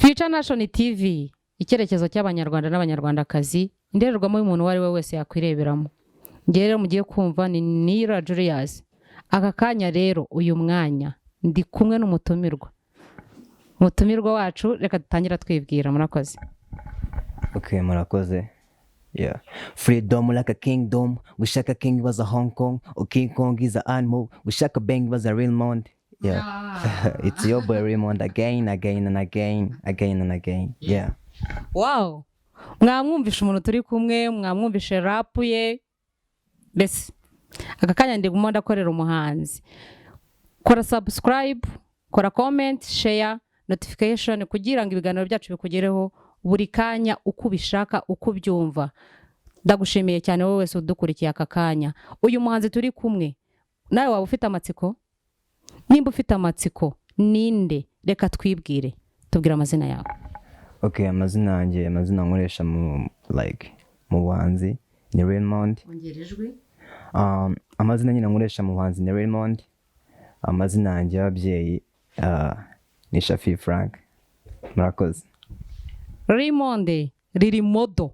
Future Nation TV, icyerekezo cy'abanyarwanda n'abanyarwandakazi, indorerwamo y'umuntu uwo ari we wese yakwireberamo. Ngiye rero mugiye kumva ni Nira Julius. Aka kanya rero uyu mwanya ndi kumwe n'umutumirwa. Umutumirwa wacu reka dutangira twibwira, murakoze. Okay, murakoze. Yeah. Freedom like a kingdom. Gushaka king was a Hong Kong. Or King Kong is an animal. Gushaka bang was a Raymond. Yeah. It's your boy Raymond again and again. Yeah. Wow. Mwamwumvisha umuntu turi kumwe, mwamwumvishe rap ye. Bese. Aka kanya ndi gumonda korera umuhanzi. Kora subscribe, kora comment, share, notification kugira ngo ibiganiro byacu bikugereho buri kanya uko ubishaka uko ubyumva. Ndagushimiye cyane wowe wese udukurikiye aka kanya. Uyu muhanzi turi kumwe nawe waba ufite amatsiko? Nimba ufite amatsiko ninde? Reka twibwire. Tubwira amazina yawe. Okay, amazina nkoresha mu buhanzi ni Raymond. Ongerejwe. Amazina nyine nkoresha mu buhanzi ni Raymond. Amazina yanjye y'ababyeyi ni Shafi Frank. Murakoze. Raymond Ririmodo.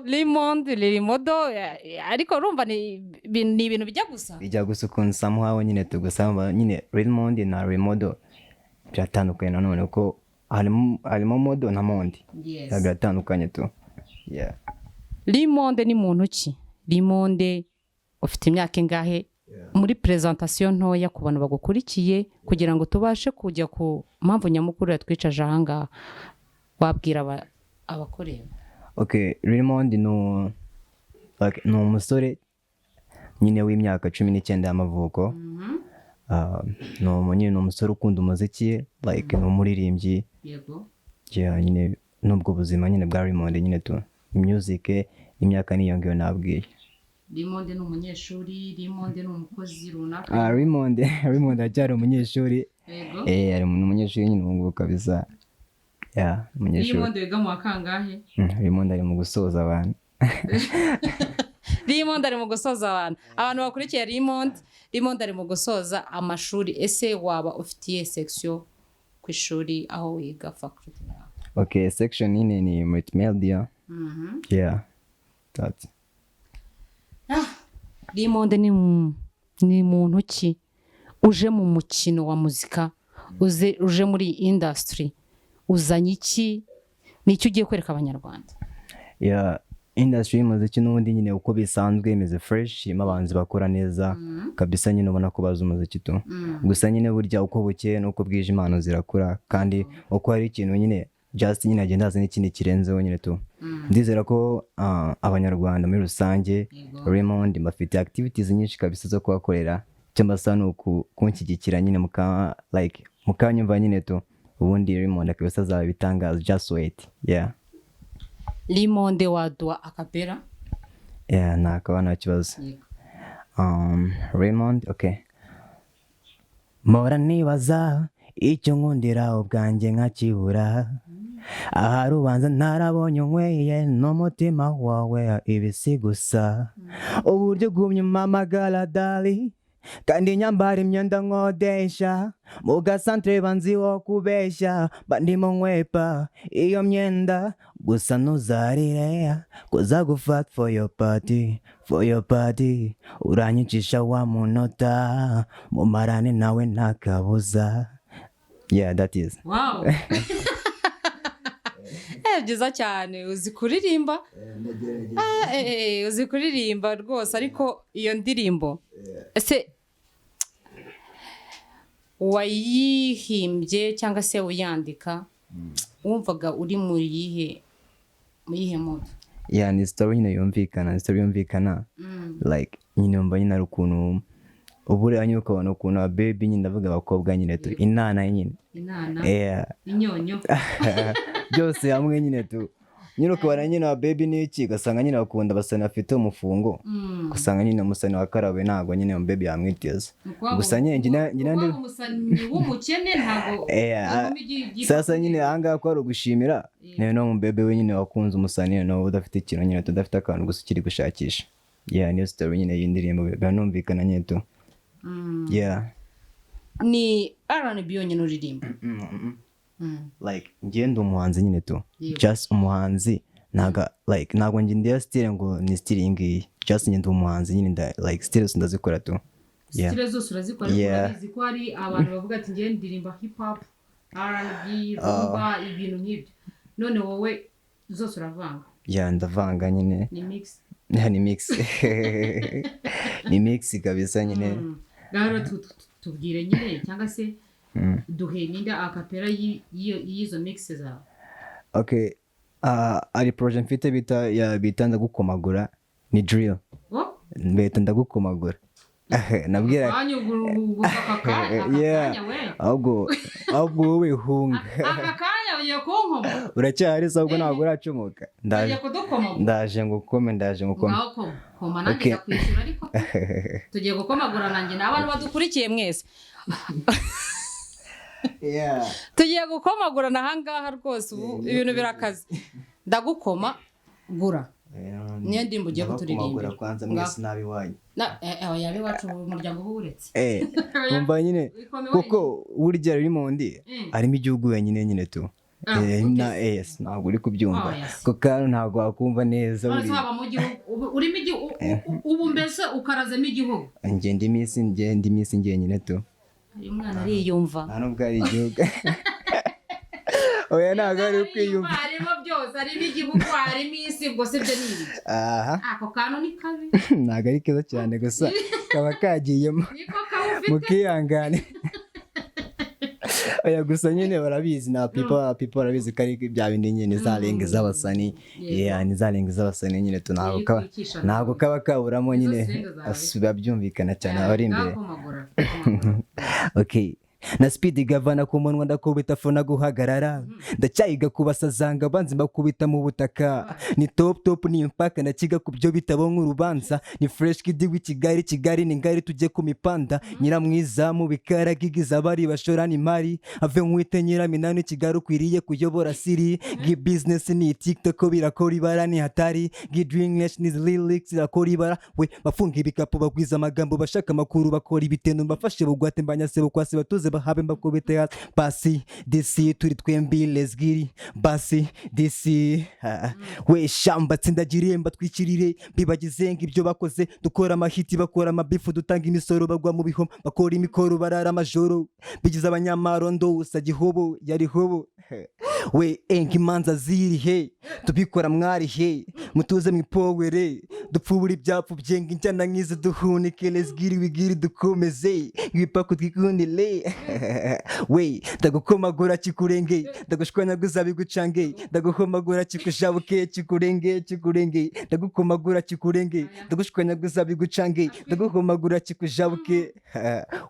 Raymond Ririmodo ariko urumva ni ibintu bijya gusa. Bijya gusa ukuntu samuhawe nyine tugusaba nyine Raymond na Ririmodo biratandukanye nanone uko harimo modo na mondi. Yes. Biratandukanye tu. Yeah. Raymond ni muntu ki? Raymond ufite imyaka ingahe? Muri presentation ntoya ku bantu bagukurikiye kugira ngo tubashe kujya ku mpamvu nyamukuru yatwicaje ahanga wabwira abakorera. Okay, Raymond no umusore nyine w'imyaka 19 y'amavuko. No umusore ukunda umuziki no umuririmbyi. Yego. Yeah, nyine nubwo buzima nyine bwa Raymond nyine tu music imyaka niyongeyo nabwiye. Raymond ni umunyeshuri, Raymond ni umukozi runaka. Raymond acyari umunyeshuri. Yego. Ari umunyeshuri nyine ngo kabisa. Yeah, umunyeshuri. Raymond wiga mu kangahe? Raymond ari mu gusoza abantu. Raymond ari mu gusoza abantu. Abantu bakurikiye Raymond ari mu gusoza amashuri. Ese waba ufitiye section ku ishuri aho wiga faculty? Okay, section nini ni multimedia. Yeah. That's. Raymond ni muntu ki uje mu mukino wa muzika, uje muri industry, uzanye iki, nicyo ugiye kwereka abanyarwanda? Yeah, industry y'umuziki n'ubundi nyine uko bisanzwe imeze fresh, abahanzi bakora neza kabisa nyine ubona ko bazi umuziki tu. Gusa nyine burya uko bukeye nuko bwije impano zirakura kandi uko hari ikintu nyine just nyine agenda azana ikindi kirenzeho nyine tu. Ndizera ko abanyarwanda muri rusange Raymond bafite activities nyinshi kabisa zo kubakorera cyangwa se no kunshyigikira nyine mukanyumva nyine tu. Ubundi Raymond akabisa azaba bitangaza, just wait. Yeah. Raymond wadua akapera? Yeah, nakaba nta kibazo. Raymond, okay. Mpora nibaza icyo nkundira ubwanjye nkakibura. Ahari ubanza ntarabonye unyweye n'umutima wawe ibisi gusa. Uburyo ugumye umpamagara dali kandi nyambara imyenda nkodesha. Mu gasantere banzi wo kubeshya bandimo nkwepa iyo myenda. Gusa ntuzarire kuza gufata for your party. Uranyicisha wa munota mu marane nawe ntakabuza. Yeah, that is. Wow. Byiza cyane uzi kuririmba. Uzi kuririmba rwose ariko iyo ndirimbo ese wayihimbye cyangwa se uyandika wumvaga uri mu yihe mood? Yeah, ni story nyine yumvikana. Nyine mba nyine ukuntu ubure anyo ukabona ukuntu baby nyine ndavuga abakobwa nyine tu inana nyine. Yeah. Inyonyo. Byose hamwe nyine tu. Nyine ukabona nyine baby n'iki gasanga nyine bakunda basana afite umufungo. Gasanga nyine umusani wa karabe ntago nyine baby yamwiteza. Gusa nyine ndi umusani w'umukene ntago. Sasa nyine ahanga ko ari ugushimira. No mu baby we nyine wakunze umusani no udafite ikintu nyine tudafite akantu gusa kiri gushakisha. Yeah, niyo story nyine y'indirimbo banumvikana nyine tu. Yeah. ni R&B yonyine uririmba like njye ndi umuhanzi nyine tu Yego. just umuhanzi ntabwo njye ndiya style ngo ni style iyi ngiyi just njye ndi umuhanzi nyine like style ndazikora tu style zose urazikora ariko urabizi ko hari abantu bavuga ati njye ndirimba hip hop R&B rumba ibintu nk'ibyo none wowe zose uravanga ndavanga nyine ni mix ni mix kabisa nyine rero tubwire nyine cyangwa se duhe ninda acapella y'izo mix zawe okay ari project mfite bita ndagukomagura ni drill mbeta ndagukomagura nabwira ahubwo wowe hunga akakanya ugiye kunkoma uracyari sabwo ntabwo uracomoka ndaje ngukome koma nanjye ndakwishyura ariko tugiye gukomagura nanjye n'abantu badukurikiye mwese tugiye gukomagurana ahangaha rwose ubu ibintu birakaze ndagukoma gura niyo ndimbo ugiye kuturirimbira kwanza mwese nabi wanyu yabe wacu umuryango w'uretse umva nyine kuko burya Raymond arimo igihugu wenyine nyine tu na es ntabwo uri kubyumva kuko ntabwo wakumva neza urimo igihugu ubu mbese ukarazemo igihugu njye ndi misi njye nyine tu uyu mwana ariyumva nta nubwo ari igihugu oya ntabwo ari ukwiyumva harimo byose harimo igihugu harimo isi ubwo se byo ni ibiki ako kantu ni kabi ntabwo ari keza cyane gusa kaba kagiyemo mukihangane oya gusa nyine barabizi na people barabizi ko ari bya bindi nyine za lenge z'abasani ni za lenge z'abasani nyine ntabwo kaba kaburamo nyine babyumvikana cyane abari imbere okay na speed gavana ku munwa ndakubita fona guhagarara ndacyayiga kubasazanga banzi mbakubita mu butaka ni top ni impaka nakiga ku byo bitabo nk'urubanza ni fresh kid w'ikigali ni ngari tujye ku mipanda nyiramwiza mu bikara gigiza bari bashorana imari ave nkwite nyiraminani kigali ukwiriye kuyobora siri gi business ni TikTok birakora ibara ni hatari gi English ni lyrics irakora ibara we bafunga ibikapu bagwiza amagambo bashaka makuru bakora ibitendo mbafashe bugwate mbanyase kwasi batuze habe mbakubite basi disi turi twembi lesgiri basi disi we shamba tsindagiriye mbatwikirire bibagize ngibyo bakoze dukora amahiti bakora amabifu dutanga imisoro bagwa mu bihoma bakora imikoro barara amajoro bigize abanyamarondo usagihobo yari hobo we engimanza ziri he tubikora mwari he mutuze mwipowere dupfubura ibyapfu byenga injyana nk'izo duhunike lesgiri wigiri dukomeze ibipako twikundile we ndagukomagura kikurenge ndagushwanyaguza bigucange ndagukomagura kikujabuke kikurenge ndagukomagura kikurenge ndagushwanyaguza bigucange ndagukomagura kikujabuke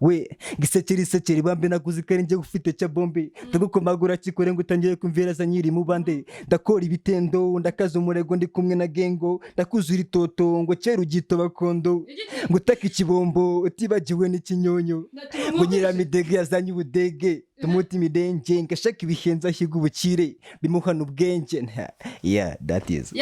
we gisekeri bambe nakuzikari nje ufite cya bombe ndagukomagura kikurenge utangiye kumvira za nyiri mubande ndakora ibitendo ndakaza umurego ndi kumwe na gengo ndakuzura itoto ngo cyeru ugito bakondo ngutaka ikibombo utibagiwe n'ikinyonyo ngo nyiramidege yazanye ubudege tumuti midenge ngashaka ibihenza higa ubukire bimuhana ubwenge that is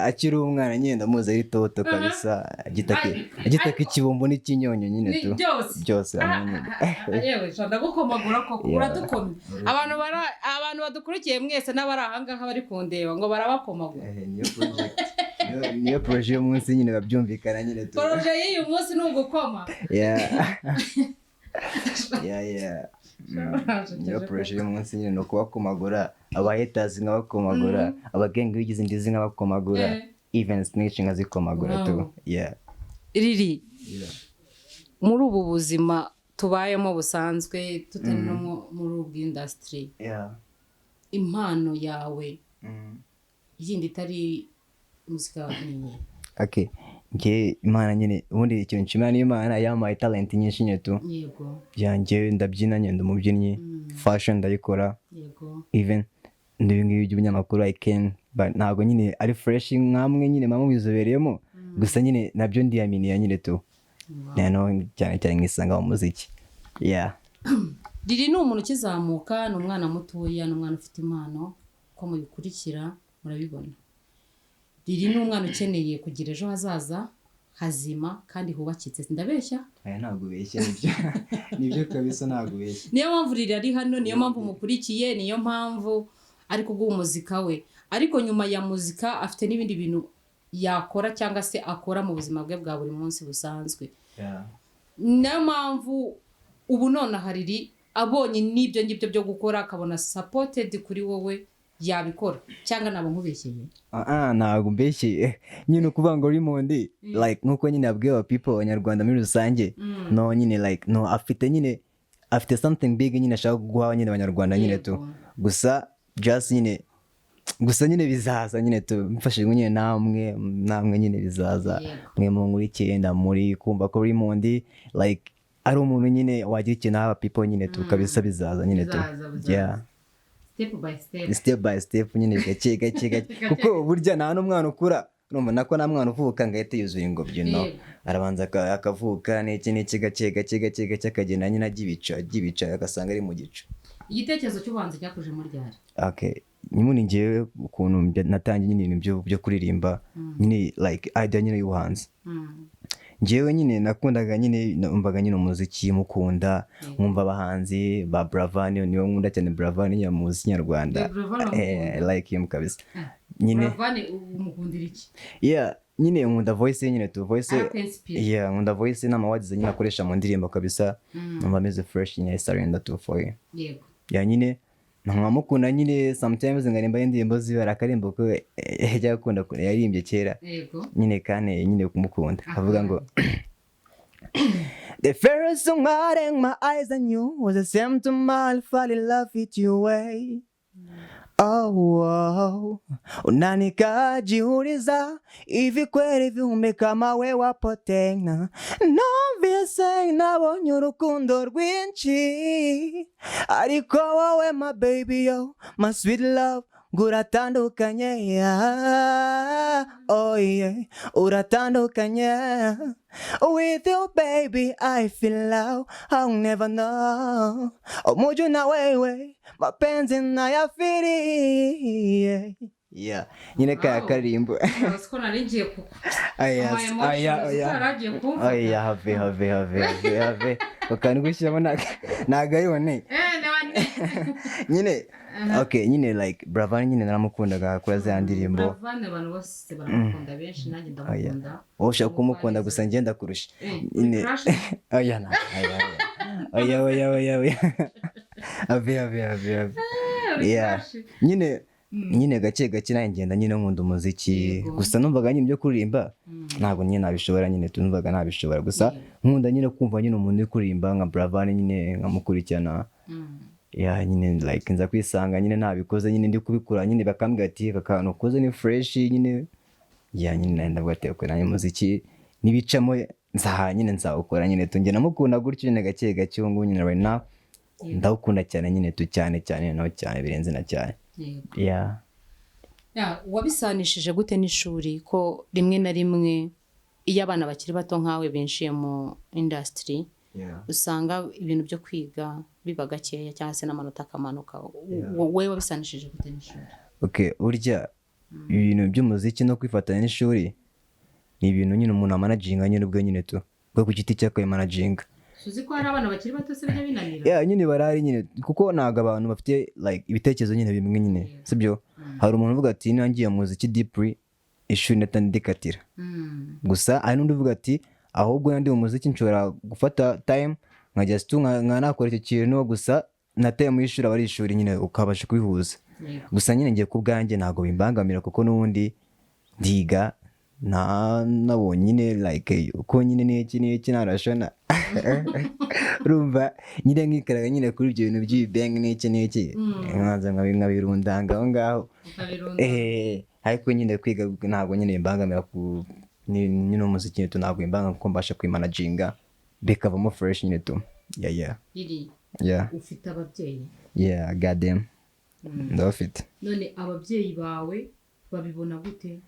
akiri umwana nyine ndamuzi ari toto kabisa agitaka ikibombo n'ikinyonyo nyine tu byose yewe ndagukomagura koko uradukomye abantu badukurikiye mwese n'abari ahangaha bari kundeba ngo barabakomagura niyo project y'umunsi nyine babyumvikana nyine tu project y'uyu munsi ni ugukoma niyo project y'umunsi nyine ni ukubakomagura abahaters nkabakomagura abagenge bigize indizi nkabakomagura even snitching azikomagura tu riri muri ubu buzima tubayemo busanzwe tutari no muri ubu industry impano yawe yindi itari muzika nini okay nge imana nyine ubundi ikintu nshimira n'Imana yampaye talent nyinshi nyine tu yego yanjye ndabyina nyenda umubyinnyi fashion ndayikora yego even ndibingibi by'ubunyamakuru I can but ntabwo nyine ari fresh nkamwe nyine mama bizobereyemo gusa nyine nabyo ndiyaminiye nyine tu cyane nkisanga mu muziki Riri ni umuntu ukizamuka, ni umwana mutoya, ni umwana ufite impano ko mubikurikira murabibona. Riri ni umwana ukeneye kugira ejo hazaza hazima kandi hubakitse. Ndabeshya? Aya ntabwo ubeshya nibyo kabisa ntabwo ubeshya. Niyo mpamvu Riri ari hano, niyo mpamvu mukurikiye, niyo mpamvu ari kuguha umuzika we. Ariko nyuma ya muzika afite n'ibindi bintu yakora cyangwa se akora mu buzima bwe bwa buri munsi busanzwe. Niyo mpamvu ubu none Riri abonye n'ibyo ngibyo byo gukora akabona supported kuri wowe yabikora cyangwa nabo nkubeshyeye. Ntabwo mbeshyeye nyine ukuvuga ngo Raymond like nkuko nyine abwiye aba people abanyarwanda muri rusange no nyine like no afite something big nyine ashaka guha nyine abanyarwanda nyine tu gusa just nyine bizaza nyine tu mfashijwe nyine namwe nyine bizaza mwe mu nkuru icyenda muri kumva ko Raymond like ari umuntu nyine wagira ikintu aba people nyine tu kabisa bizaza nyine tu yeah step by step nyine gake kuko burya nta n'umwana ukura urumva nako nta mwana uvuka ngo ahite yuzuye ingobyi no arabanza akavuka n'iki gake akagenda nyine agibica agasanga ari mu gico. Igitekerezo cy'ubanza cyakuje muri ryari? Okay, nyine ngewe ukuntu natangiye nyine ibintu byo kuririmba nyine like idea nyine y'ubuhanzi. Ngewe nyine nakundaga nyine numvaga nyine umuziki mukunda nkumva abahanzi ba Bravani niyo nkunda cyane Bravani nyamuzi nyarwanda like him kabisa nyine Bravani umukundira iki? Yeah nyine nkunda voice nyine tu voice nkunda voice n'amawagize nyine akoresha mu ndirimbo kabisa numva ameze fresh nyine surrender to for you. Yego ya nyine nkamukunda nyine sometimes ngarimba indirimbo ziwe akarimbo ko yajya gukunda yaririmbye kera nyine kane nyine kumukunda avuga ngo the first song I my eyes on you was the same to my fall in love with you way. Oh, unanikajiuliza hivi kweli viumbe kama we wapo tena, numvise nabonye urukundo rwinshi ariko wowe my baby yo my sweet love uratandukanye oh yeah uratandukanye with you baby I feel love I'll never know umuju na wewe mapenzi nayafiri yeah nyine kaya karimbo siko naringiye ku aya have bakani gushyiramo nagayone nyine okay nyine like Bravani nyine naramukundaga kuri za ndirimbo. Bravani abantu bose baramukunda benshi nanjye ndamukunda. Wowe ushaka kumukunda gusa ngenda kurusha nyine aya have yeah nyine gake nayo ngenda nyine nkunda umuziki gusa numvaga nyine byo kuririmba ntabwo nyine nabishobora nyine tunumvaga nabishobora gusa nkunda nyine kumva nyine umuntu uri kuririmba nka Bravani nyine nkamukurikirana yeah nyine like nza kwisanga nyine ntabikoze nyine ndi kubikora nyine bakambwira ati kakano ukoze ni fresh nyine yeah nyine ndavuga ati ko nanye muziki nibicamo nyine nzawukora nyine tunge namukunda gutyo nyine gake ngo nyine right now ndawukunda cyane nyine tu cyane no cyane birenze na cyane. Yeah wabisanishije gute n'ishuri ko rimwe na rimwe iyo abana bakiri bato nkawe benshi mu industry usanga ibintu byo kwiga biba gakeya cyangwa se n'amanota akamanuka wowe wabisanishije gute n'ishuri? Okay urya ibintu by'umuziki no kwifatanya n'ishuri ni ibintu nyine umuntu amanaginga nyine ubwo nyine tu bwo ku giti cy'akaye managinga. Suzi ko hari abana bakiri bato se bijya binanira? Yeah nyine barari nyine kuko naga abantu bafite like ibitekerezo nyine bimwe nyine sibyo hari umuntu uvuga ati nangiye muziki deeply ishuri natandikatira gusa hari n'undi uvuga ati ahubwo ndi umuziki nshobora gufata time nkajya nakora icyo kintu gusa na time y'ishuri abari ishuri nyine ukabasha kubihuza gusa nyine ngiye ku bwanjye ntago bimbangamira kuko n'ubundi ndiga nabonye nyine like uko nyine n'iki narashona rumva nyine nkikaraga nyine kuri ibyo bintu by'ibang n'iki nkaza nkabirundanga aho ngaho ariko nyine kwiga ntabwo nyine bimbangamira ku nyine umuziki nyine ntabwo bimbangamira kuko mbasha kwimanaginga bikavamo fresh nyine tu yeah ufite ababyeyi? Yeah goddamn ndabafite. None ababyeyi bawe babibona gute?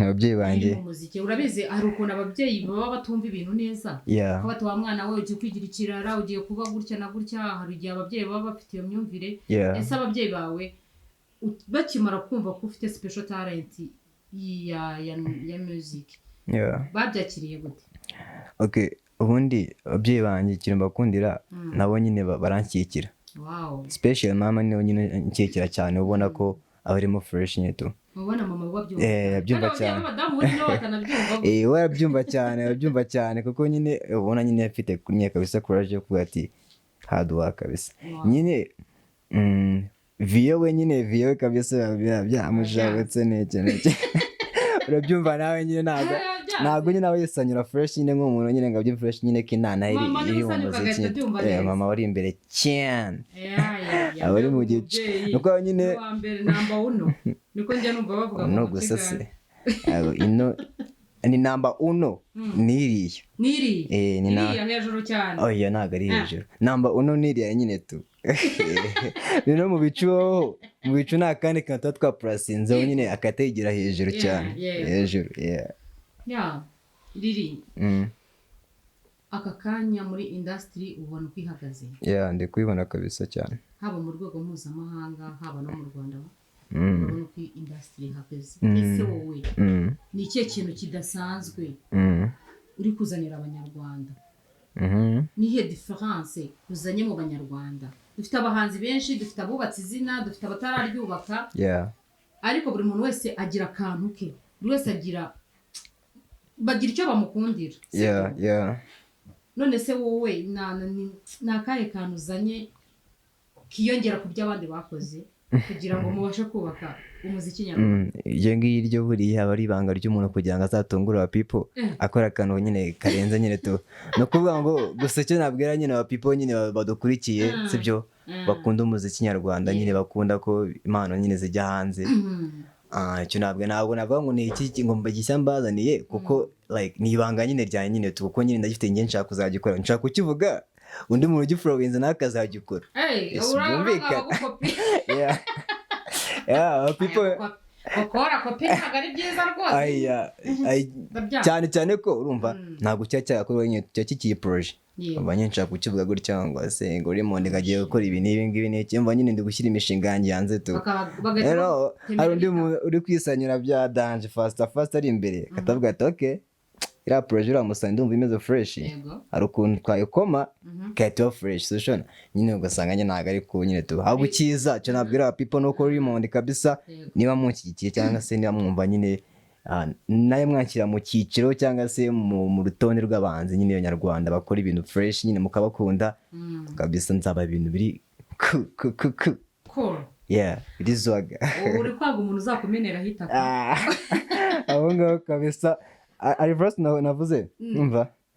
ababyeyi iri banjye mu muziki urabizi hari ukuntu ababyeyi baba batumva ibintu neza yeah ko batuwa mwana we ugiye kwigira ikirara ugiye kuba gutya na gutya hari igihe ababyeyi baba bafite iyo myumvire yeah ese ababyeyi bawe bakimara kumva ko ufite special talent ya music yeah babyakiriye gute okay ubundi ababyeyi banjye ikintu bakundira nabo nyine baranshyigikira wow special mama niwe nyine nshyigikira cyane ubona ko aba arimo fresh nyine tu mubona mama babyumva abyumva cyane abadamu nibo batanabyumva we arabyumva cyane kuko nyine ubona nyine afite kunyeka kabisa courage yo kuvuga ati hard work kabisa nyine viyo we kabisa byamujabutse neke urabyumva nawe nyine ntabwo nyine aba yisanyura fresh nyine nk'umuntu nyine ngo abyumve fresh nyine ko inana iri mu muziki mama wari imbere cyane aba ari mu gice nuko nyine namba uno niko njya numva bavuga no gusa se ino ni namba uno niriya niriya hejuru cyane oya ntabwo ari hejuru namba uno niriya nyine tu no mu bicu nta kandi kantu tuba twapurasinzeho nyine akategera hejuru cyane hejuru riri aka kanya muri industry ubona uko ihagaze ndi kubibona kabisa cyane haba mu rwego mpuzamahanga haba no mu Rwanda ubona uko industry ihagaze ese wowe ni ikihe kintu kidasanzwe uri kuzanira abanyarwanda nihe difference uzanye mu banyarwanda dufite abahanzi benshi dufite abubatse izina dufite abatararyubaka ariko buri muntu wese agira akantu ke buri wese bagira icyo bamukundira none se wowe ni akahe kantu uzanye kiyongera ku byo abandi bakoze kugira ngo mubashe kubaka umuziki nyarwanda iyo ngiryo buriya aba ari ibanga ry'umuntu kugira ngo azatungure aba people akora akantu nyine karenze nyine tu ni ukuvuga ngo gusa icyo nabwira nyine aba people nyine badukurikiye sibyo bakunda umuziki nyarwanda nyine bakunda ko impano nyine zijya hanze icyo ntabwo navuga ngo ni iki ngo mbagishya mbazaniye kuko like ni ibanga nyine rya nyine tu kuko nyine ndagifite ngiye nshaka kuzagikora nshaka kukivuga undi muntu ugifurowinze nawe akazagikora gukora kopi ntabwo ari byiza rwose cyane ko urumva ntabwo cyaba cyarakorwa nyine cyaba kikiye poroje mba nyine nshaka kukivuga gutya ngo ase ngo Raymond agiye gukora ibi n'ibi n'iki mba nyine ndi gushyira imishinga yanjye hanze tu hari undi muntu uri kwisanyura bya danje fasita ari imbere akatavuga ati okay iriya poroje uramusanga ndumva imeze fresh hari ukuntu twayikoma ikahita fresh solution nyine ugasanga nyine ntabwo ari ku nyine tu ahubwo icyiza cyo nabwira aba people nuko Raymond kabisa niba mushyigikiye cyangwa se niba mwumva nyine nawe mwakira mu cyiciro cyangwa se mu rutonde rw'abahanzi nyine abanyarwanda bakora ibintu fresh nyine mukabakunda kabisa nzaba ibintu biri biri zwaga uri kwanga umuntu uzakumenera hitaka aho ngaho kabisa ari verse navuze umva